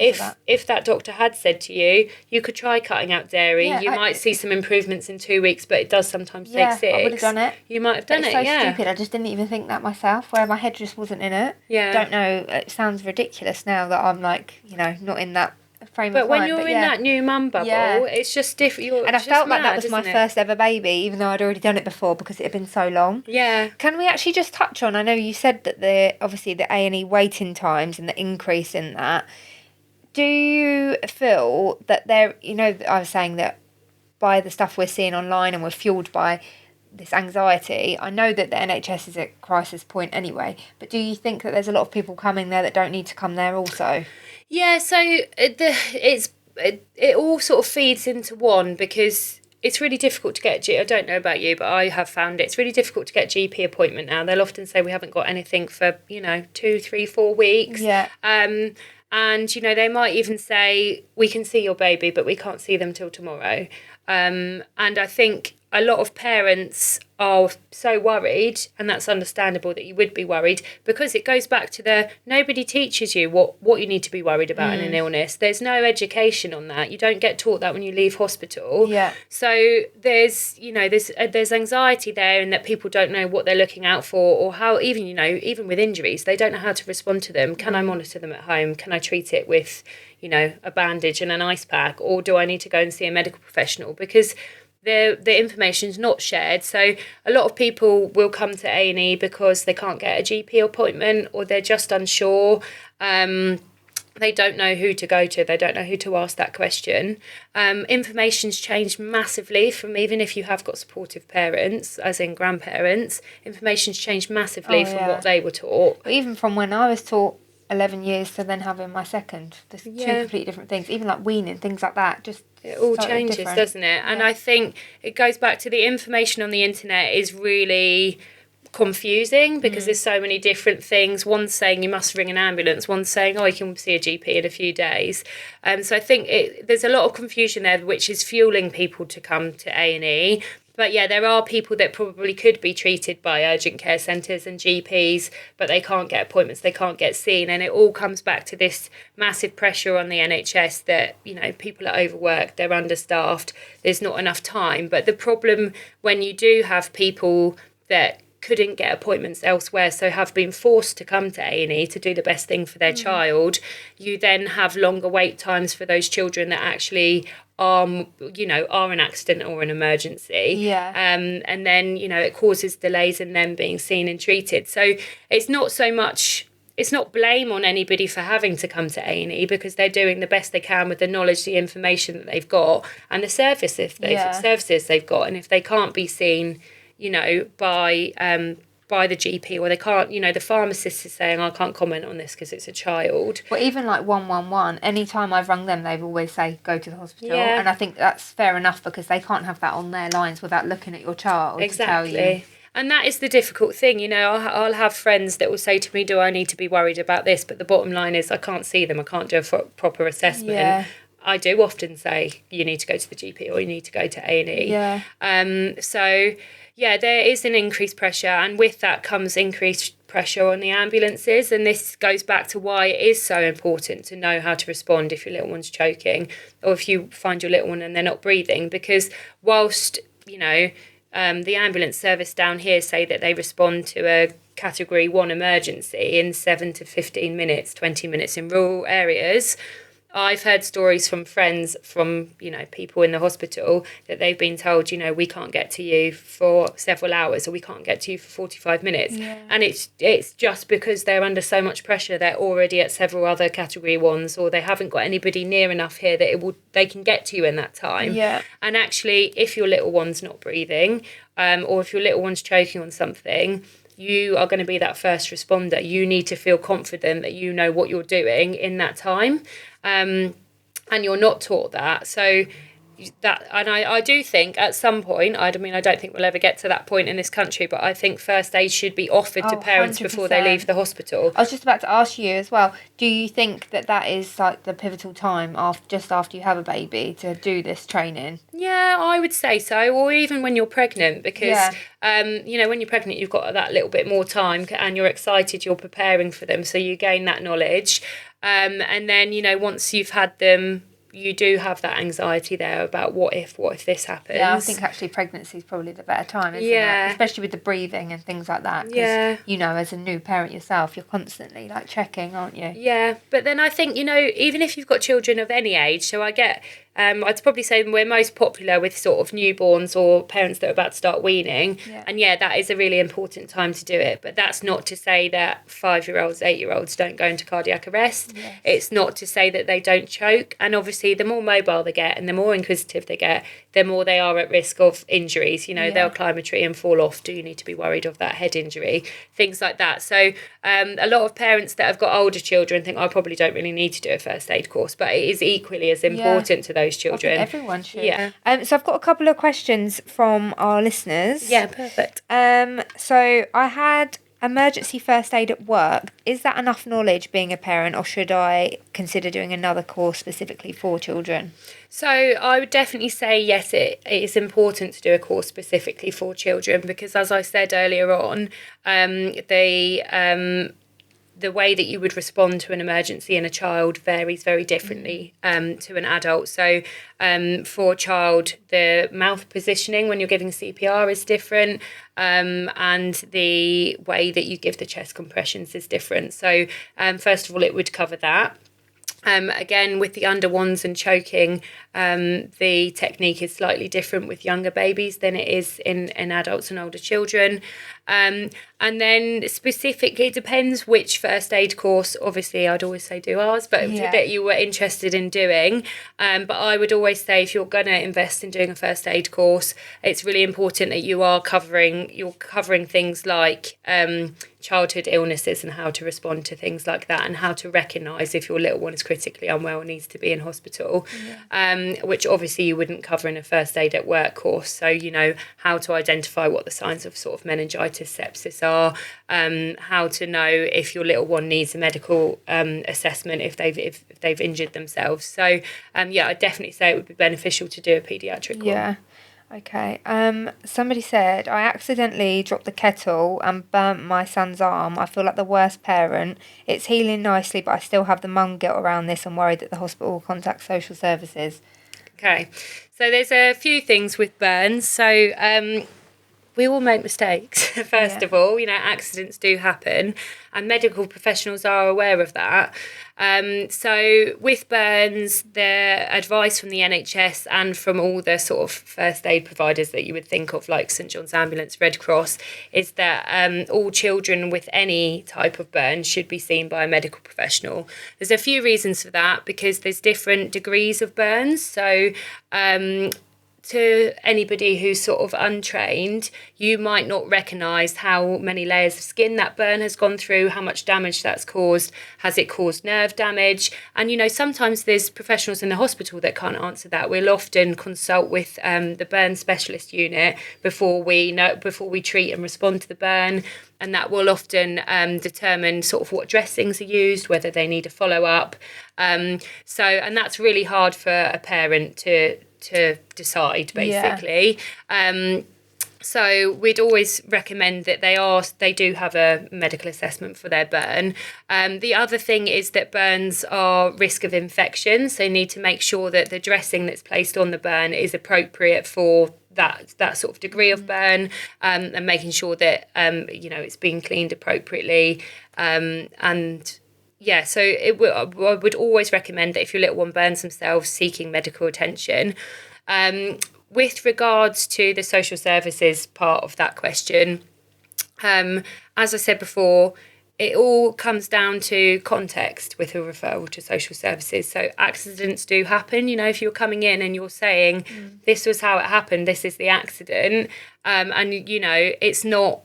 if that doctor had said to you, you could try cutting out dairy, you might see some improvements in 2 weeks, but it does sometimes take 6. I would have done it. You might have done it. It's so stupid. I just didn't even think that myself, where my head just wasn't in it. Yeah. Don't know. It sounds ridiculous now that I'm not in that frame But of when mind. you're in that new mum bubble, it's just different. And I felt like that was my first ever baby, even though I'd already done it before because it had been so long. Yeah. Can we actually just touch on, I know you said that obviously the A&E waiting times and the increase in that. Do you feel that there, I was saying that by the stuff we're seeing online and we're fueled by this anxiety, I know that the NHS is at crisis point anyway, but do you think that there's a lot of people coming there that don't need to come there also? Yeah, so it all sort of feeds into one, because it's really difficult to get, I don't know about you, but I have found it's really difficult to get GP appointment now. They'll often say we haven't got anything for, 2, 3, 4 weeks. Yeah. And, they might even say, we can see your baby, but we can't see them till tomorrow. And I think a lot of parents are so worried, and that's understandable that you would be worried, because it goes back to nobody teaches you what you need to be worried about in an illness. There's no education on that. You don't get taught that when you leave hospital. Yeah. So there's anxiety there, and that people don't know what they're looking out for, or how, even with injuries, they don't know how to respond to them. Can I monitor them at home? Can I treat it with, a bandage and an ice pack, or do I need to go and see a medical professional? Because the information's not shared. So a lot of people will come to A&E because they can't get a GP appointment, or they're just unsure. They don't know who to go to. They don't know who to ask that question. Information's changed massively from, even if you have got supportive parents, as in grandparents, information's changed massively from what they were taught. But even from when I was taught 11 years to then having my second, there's two completely different things. Even like weaning, things like that, just it all totally changes, different. Doesn't it? And I think it goes back to the information on the internet is really confusing, because there's so many different things. One's saying you must ring an ambulance, one's saying, you can see a GP in a few days. So I think there's a lot of confusion there, which is fueling people to come to A&E. But yeah, there are people that probably could be treated by urgent care centres and GPs, but they can't get appointments, they can't get seen. And it all comes back to this massive pressure on the NHS that, people are overworked, they're understaffed, there's not enough time. But the problem when you do have people that couldn't get appointments elsewhere, so have been forced to come to A&E to do the best thing for their child, you then have longer wait times for those children that actually are an accident or an emergency. Yeah. And then, it causes delays in them being seen and treated. So it's not blame on anybody for having to come to A&E, because they're doing the best they can with the knowledge, the information that they've got, and the services they've got. And if they can't be seen, by the GP, or they can't, the pharmacist is saying, I can't comment on this because it's a child. Well, even like 111, anytime I've rung them, they've always say, go to the hospital. Yeah. And I think that's fair enough, because they can't have that on their lines without looking at your child. Exactly. To tell you. And that is the difficult thing. I'll have friends that will say to me, do I need to be worried about this? But the bottom line is, I can't see them. I can't do a proper assessment. Yeah. I do often say, you need to go to the GP, or you need to go to A&E. Yeah. So, yeah, there is an increased pressure, and with that comes increased pressure on the ambulances. And this goes back to why it is so important to know how to respond if your little one's choking, or if you find your little one and they're not breathing. Because whilst, the ambulance service down here say that they respond to a Category 1 emergency in 7 to 15 minutes, 20 minutes in rural areas, I've heard stories from friends, from, people in the hospital, that they've been told, we can't get to you for several hours, or we can't get to you for 45 minutes. Yeah. And it's just because they're under so much pressure. They're already at several other Category 1s, or they haven't got anybody near enough here that they can get to you in that time. Yeah. And actually, if your little one's not breathing, or if your little one's choking on something, you are going to be that first responder. You need to feel confident that you know what you're doing in that time. And you're not taught that. So I do think at some point, I don't think we'll ever get to that point in this country, but I think first aid should be offered to parents 100%. Before they leave the hospital. I was just about to ask you as well, do you think that is like the pivotal time just after you have a baby to do this training? Yeah, I would say so, or even when you're pregnant, because when you're pregnant, you've got that little bit more time, and you're excited, you're preparing for them, so you gain that knowledge. And then, once you've had them, you do have that anxiety there about what if this happens. Yeah, I think actually pregnancy is probably the better time, isn't it? Especially with the breathing and things like that. 'Cause, you know, as a new parent yourself, you're constantly like checking, aren't you? Yeah, but then I think, you know, even if you've got children of any age, so I get, I'd probably say we're most popular with sort of newborns or parents that are about to start weaning. Yeah. And that is a really important time to do it. But that's not to say that 5-year-olds, 8-year-olds don't go into cardiac arrest. Yes. It's not to say that they don't choke. And obviously, the more mobile they get and the more inquisitive they get, the more they are at risk of injuries. You know, they'll climb a tree and fall off. Do you need to be worried of that head injury? Things like that. So a lot of parents that have got older children think, I probably don't really need to do a first aid course. But it is equally as important to those children. I think everyone should. Yeah. So I've got a couple of questions from our listeners. Yeah, perfect. So I had emergency first aid at work. Is that enough knowledge being a parent, or should I consider doing another course specifically for children? So I would definitely say yes, it is important to do a course specifically for children, because as I said earlier on, the way that you would respond to an emergency in a child varies very differently to an adult. So for a child, the mouth positioning when you're giving CPR is different, and the way that you give the chest compressions is different. So first of all, it would cover that. Again, with the under ones and choking, the technique is slightly different with younger babies than it is in adults and older children. And then specifically, it depends which first aid course. Obviously, I'd always say do ours, but that you were interested in doing. But I would always say if you're going to invest in doing a first aid course, it's really important that you're covering things like childhood illnesses and how to respond to things like that, and how to recognise if your little one is critically unwell and needs to be in hospital, which obviously you wouldn't cover in a first aid at work course. So, you know, how to identify what the signs of sort of meningitis, sepsis are, how to know if your little one needs a medical assessment if they've injured themselves. So, I'd definitely say it would be beneficial to do a paediatric one. Yeah. Okay. Somebody said, I accidentally dropped the kettle and burnt my son's arm. I feel like the worst parent. It's healing nicely, but I still have the mum guilt around this and worried that the hospital will contact social services. Okay. So there's a few things with burns. So we all make mistakes, first of all. You know, accidents do happen, and medical professionals are aware of that. So with burns, the advice from the NHS and from all the sort of first aid providers that you would think of, like St John's Ambulance, Red Cross, is that all children with any type of burn should be seen by a medical professional. There's a few reasons for that, because there's different degrees of burns. So to anybody who's sort of untrained, you might not recognise how many layers of skin that burn has gone through, how much damage that's caused, has it caused nerve damage? And, you know, sometimes there's professionals in the hospital that can't answer that. We'll often consult with the burn specialist unit before we treat and respond to the burn, and that will often determine sort of what dressings are used, whether they need a follow-up. And that's really hard for a parent to decide, basically. So we'd always recommend that they do have a medical assessment for their burn. The other thing is that burns are risk of infection, so you need to make sure that the dressing that's placed on the burn is appropriate for that sort of degree of burn, and making sure that it's being cleaned appropriately, so I would always recommend that if your little one burns themselves, seeking medical attention. With regards to the social services part of that question, as I said before, it all comes down to context with a referral to social services. So accidents do happen. You know, if you're coming in and you're saying, this was how it happened, this is the accident, and, you know, it's not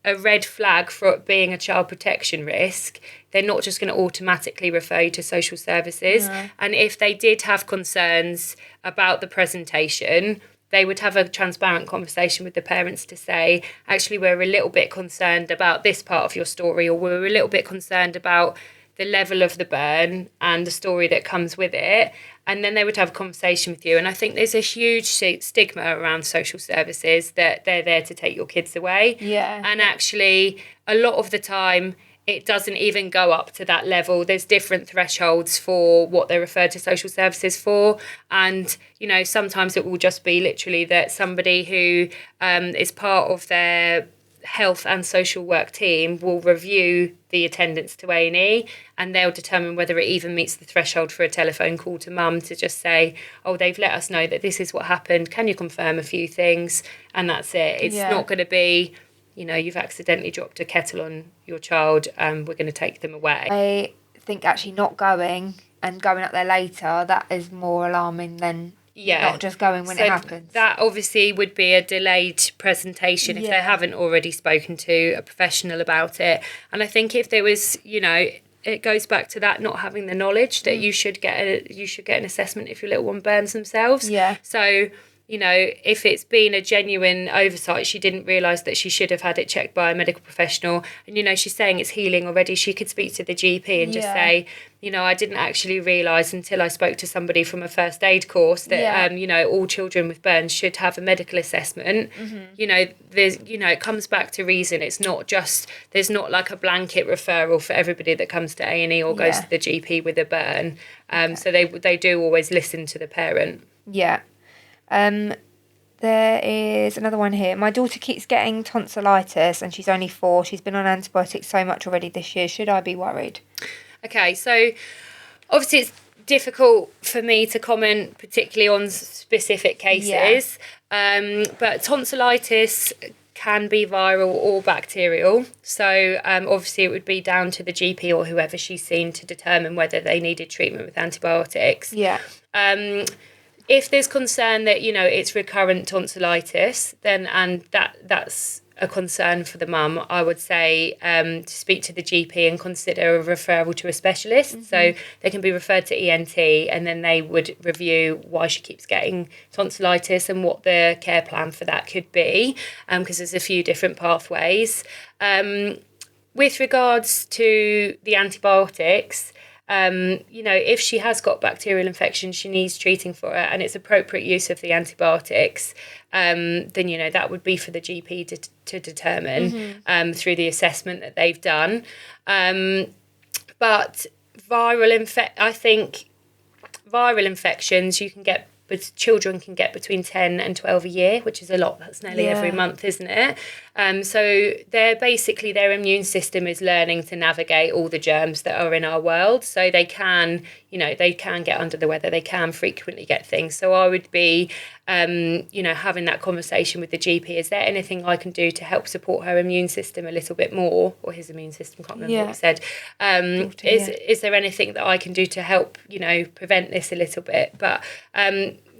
a red flag for it being a child protection risk, they're not just going to automatically refer you to social services. No. And if they did have concerns about the presentation, they would have a transparent conversation with the parents to say, actually, we're a little bit concerned about this part of your story, or we're a little bit concerned about the level of the burn and the story that comes with it. And then they would have a conversation with you. And I think there's a huge stigma around social services that they're there to take your kids away. Yeah. And actually, a lot of the time, it doesn't even go up to that level. There's different thresholds for what they're referred to social services for. And, you know, sometimes it will just be literally that somebody who is part of their health and social work team will review the attendance to A&E, and they'll determine whether it even meets the threshold for a telephone call to mum to just say, oh, they've let us know that this is what happened. Can you confirm a few things? And that's it. It's not going to be, you know, you've accidentally dropped a kettle on your child and we're going to take them away. I think actually not going and going up there later, that is more alarming than not just going when it happens. That obviously would be a delayed presentation if they haven't already spoken to a professional about it. And I think if there was, you know, it goes back to that not having the knowledge that you should get an assessment if your little one burns themselves. Yeah. So, you know, if it's been a genuine oversight, she didn't realise that she should have had it checked by a medical professional. And, you know, she's saying it's healing already. She could speak to the GP and just say, you know, I didn't actually realise until I spoke to somebody from a first aid course that, you know, all children with burns should have a medical assessment. You know, there's, you know, it comes back to reason. It's not just, there's not like a blanket referral for everybody that comes to A&E or goes to the GP with a burn. So they do always listen to the parent. Yeah. There is another one here. My daughter keeps getting tonsillitis and she's only 4. She's been on antibiotics so much already this year. Should I be worried? Okay, so obviously it's difficult for me to comment particularly on specific cases, but tonsillitis can be viral or bacterial. So obviously it would be down to the GP or whoever she's seen to determine whether they needed treatment with antibiotics. Yeah. If there's concern that, you know, it's recurrent tonsillitis, then that's a concern for the mum, I would say to speak to the GP and consider a referral to a specialist. So they can be referred to ENT, and then they would review why she keeps getting tonsillitis and what the care plan for that could be, because there's a few different pathways. With regards to the antibiotics, you know, if she has got bacterial infection, she needs treating for it, and it's appropriate use of the antibiotics, then, you know, that would be for the GP to determine through the assessment that they've done. But I think viral infections you can get, but children can get between 10 and 12 a year, which is a lot. That's nearly every month, isn't it? So their immune system is learning to navigate all the germs that are in our world. So they can get under the weather. They can frequently get things. So I would be, you know, having that conversation with the GP. Is there anything I can do to help support her immune system a little bit more, or his immune system? Can't remember what you said. Is there anything that I can do to help, you know, prevent this a little bit? But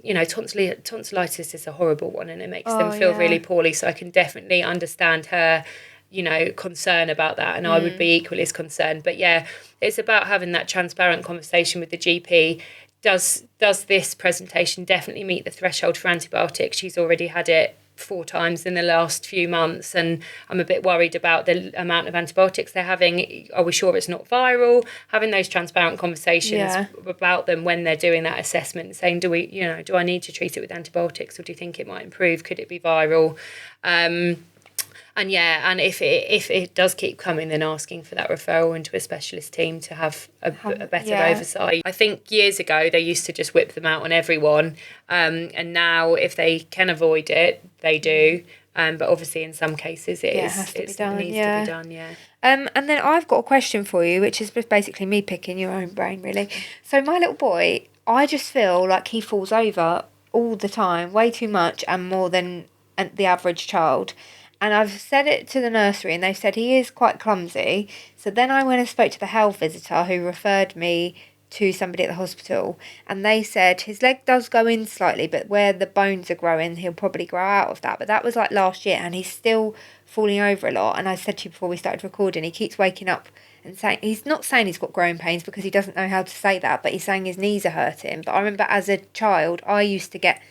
you know, tonsillitis is a horrible one, and it makes them feel really poorly. So I can definitely understand her, you know, concern about that, and I would be equally as concerned. But yeah, it's about having that transparent conversation with the GP. Does this presentation definitely meet the threshold for antibiotics? She's already had it 4 times in the last few months, and I'm a bit worried about the amount of antibiotics they're having. Are we sure it's not viral? Having those transparent conversations about them when they're doing that assessment, saying, do I need to treat it with antibiotics, or do you think it might improve? Could it be viral? And if it does keep coming, then asking for that referral into a specialist team to have a better oversight. I think years ago they used to just whip them out on everyone, and now if they can avoid it, they do. But obviously in some cases it needs to be done. And then I've got a question for you, which is basically me picking your own brain, really. So my little boy, I just feel like he falls over all the time, way too much and more than the average child. And I've said it to the nursery and they've said he is quite clumsy. So then I went and spoke to the health visitor who referred me to somebody at the hospital, and they said his leg does go in slightly, but where the bones are growing, he'll probably grow out of that. But that was like last year, and he's still falling over a lot. And I said to you before we started recording, he keeps waking up and saying, he's not saying he's got growing pains because he doesn't know how to say that, but he's saying his knees are hurting. But I remember as a child, I used to get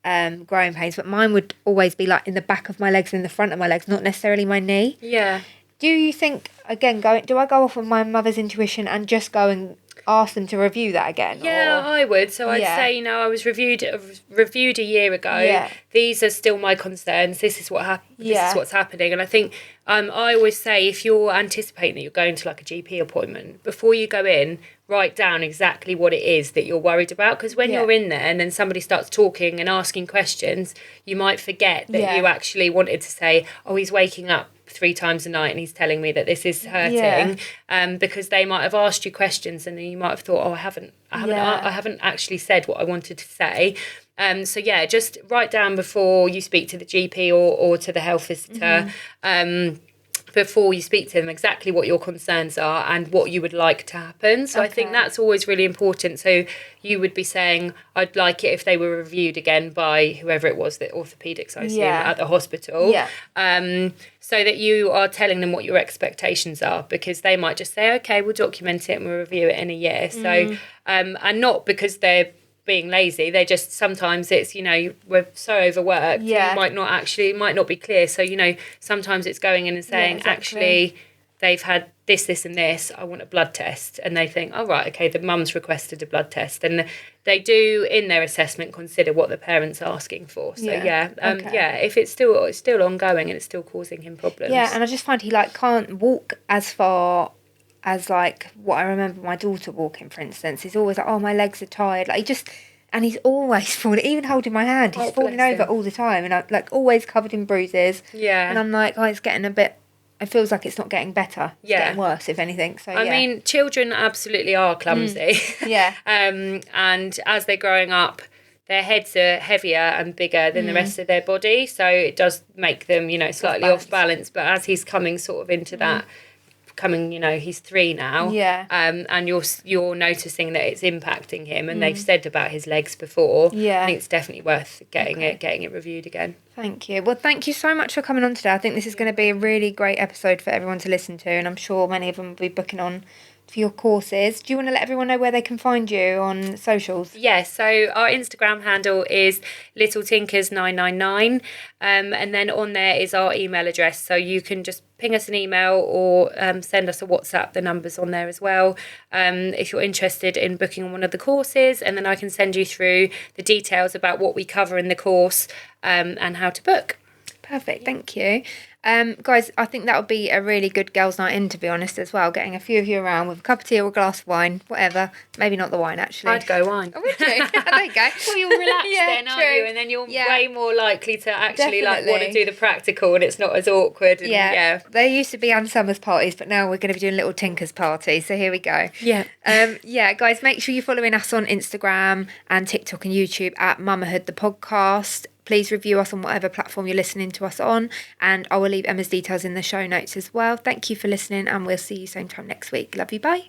growing pains, but mine would always be like in the back of my legs and in the front of my legs, not necessarily my knee. Yeah. Do you think, again, do I go off of my mother's intuition and just go and ask them to review that again? Yeah, I would. So I'd say, you know, I was reviewed a year ago. Yeah. These are still my concerns. This is what happened. This is what's happening. And I think I always say, if you're anticipating that you're going to like a GP appointment, before you go in, write down exactly what it is that you're worried about. Because when you're in there and then somebody starts talking and asking questions, you might forget that you actually wanted to say, oh, he's waking up 3 times a night and he's telling me that this is hurting, because they might have asked you questions and then you might have thought, oh, I haven't actually said what I wanted to say. So just write down before you speak to the GP or to the health visitor, before you speak to them, exactly what your concerns are and what you would like to happen. So I think that's always really important. So you would be saying, I'd like it if they were reviewed again by whoever it was, the orthopaedics, I assume, at the hospital. So that you are telling them what your expectations are, because they might just say, okay, we'll document it and we'll review it in a year. So, and not because they're being lazy, they just, sometimes it's, we're so overworked, you might not be clear. So, sometimes it's going in and saying, actually, they've had this and this, I want a blood test. And they think, oh, right, okay, the mum's requested a blood test. And they do, in their assessment, consider what the parent's asking for. So, if it's still ongoing and it's still causing him problems. Yeah, and I just find he, can't walk as far as, what I remember my daughter walking, for instance. He's always like, oh, my legs are tired. And he's always falling, even holding my hand, he's falling over all the time. And I'm, always covered in bruises. Yeah. And I'm like, oh, it's getting a bit... It feels like it's not getting better. It's getting worse, if anything. So I mean, children absolutely are clumsy. And as they're growing up, their heads are heavier and bigger than the rest of their body. So it does make them, slightly off balance. But as he's coming sort of into that, he's 3 now. And you're noticing that it's impacting him, and they've said about his legs before. I think it's definitely worth getting it reviewed again. Thank you. Well, thank you so much for coming on today. I think this is going to be a really great episode for everyone to listen to, and I'm sure many of them will be booking on for your courses. Do you want to let everyone know where they can find you on socials? Yes, so our Instagram handle is littletinkers999, and then on there is our email address, so you can just ping us an email or send us a WhatsApp. The number's on there as well, if you're interested in booking on one of the courses, and then I can send you through the details about what we cover in the course and how to book. Perfect, thank you. Guys, I think that would be a really good girls' night in, to be honest, as well. Getting a few of you around with a cup of tea or a glass of wine, whatever. Maybe not the wine, actually. I'd go wine. Oh, would you? There you go. Well, you'll relax then, aren't you? And then you're way more likely to actually want to do the practical, and it's not as awkward. And, There used to be Anne Summers parties, but now we're going to be doing little Tinkers parties. So here we go. Guys, make sure you're following us on Instagram and TikTok and YouTube at Mummahood The Podcast. Please review us on whatever platform you're listening to us on, and I will leave Emma's details in the show notes as well. Thank you for listening, and we'll see you same time next week. Love you, bye.